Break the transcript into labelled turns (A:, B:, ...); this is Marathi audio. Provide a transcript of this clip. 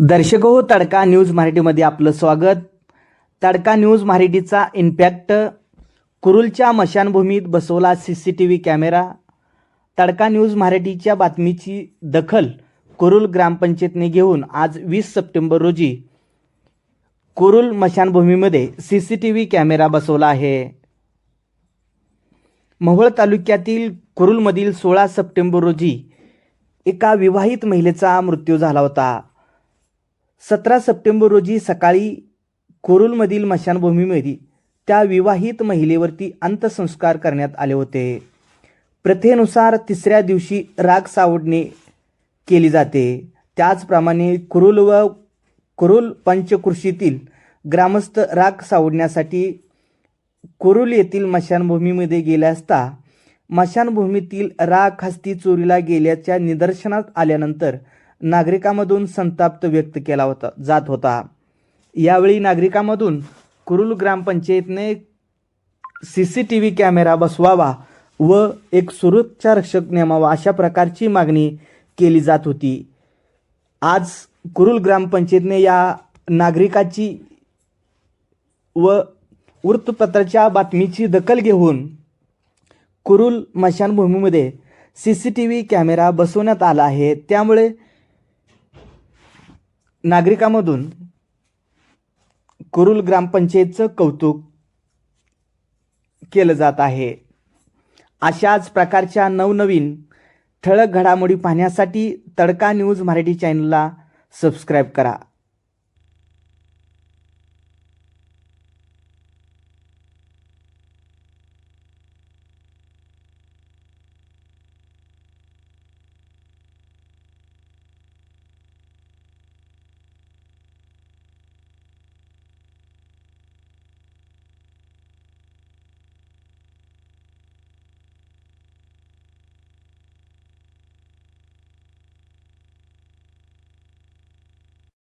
A: दर्शक हो, तडका न्यूज मराठीमध्ये आपलं स्वागत. तडका न्यूज मराठीचा इम्पॅक्ट. कुरुलच्या मशानभूमीत बसवला CCTV कॅमेरा. तडका न्यूज मराठीच्या बातमीची दखल कुरुल ग्रामपंचायतने घेऊन आज 20 सप्टेंबर रोजी कुरुल मशानभूमीमध्ये CCTV कॅमेरा बसवला आहे. मोहोळ तालुक्यातील कुरुलमधील 16 सप्टेंबर रोजी एका विवाहित महिलेचा मृत्यू झाला होता. 17 सप्टेंबर रोजी सकाळी कुरुलमधील मशानभूमीमध्ये त्या विवाहित महिलेवरती अंत्यसंस्कार करण्यात आले होते. प्रथेनुसार तिसऱ्या दिवशी राख सावडणे केली जाते. त्याचप्रमाणे कुरुल व कुरुल पंचकृषीतील ग्रामस्थ राख सावडण्यासाठी कुरुल येथील मशानभूमीमध्ये गेले असता मशानभूमीतील राख हस्ती चोरीला गेल्याच्या निदर्शनास आल्यानंतर नागरिकांमधून संताप व्यक्त केला जात होता. यावेळी नागरिकांमधून कुरुल ग्रामपंचायतने CCTV कॅमेरा बसवावा व एक सुरक्षा रक्षक नेमावा अशा प्रकारची मागणी केली जात होती. आज कुरुल ग्रामपंचायतने या नागरिकाची व वृत्तपत्राच्या बातमीची दखल घेऊन कुरुल मशानभूमीमध्ये CCTV कॅमेरा बसवण्यात आला आहे. त्यामुळे नागरिकांमधून कुरुल ग्रामपंचायतचं कौतुक केलं जात आहे. अशाच प्रकारच्या नवनवीन ठळक घडामोडी पाहण्यासाठी तडका न्यूज मराठी चॅनलला सबस्क्राईब करा.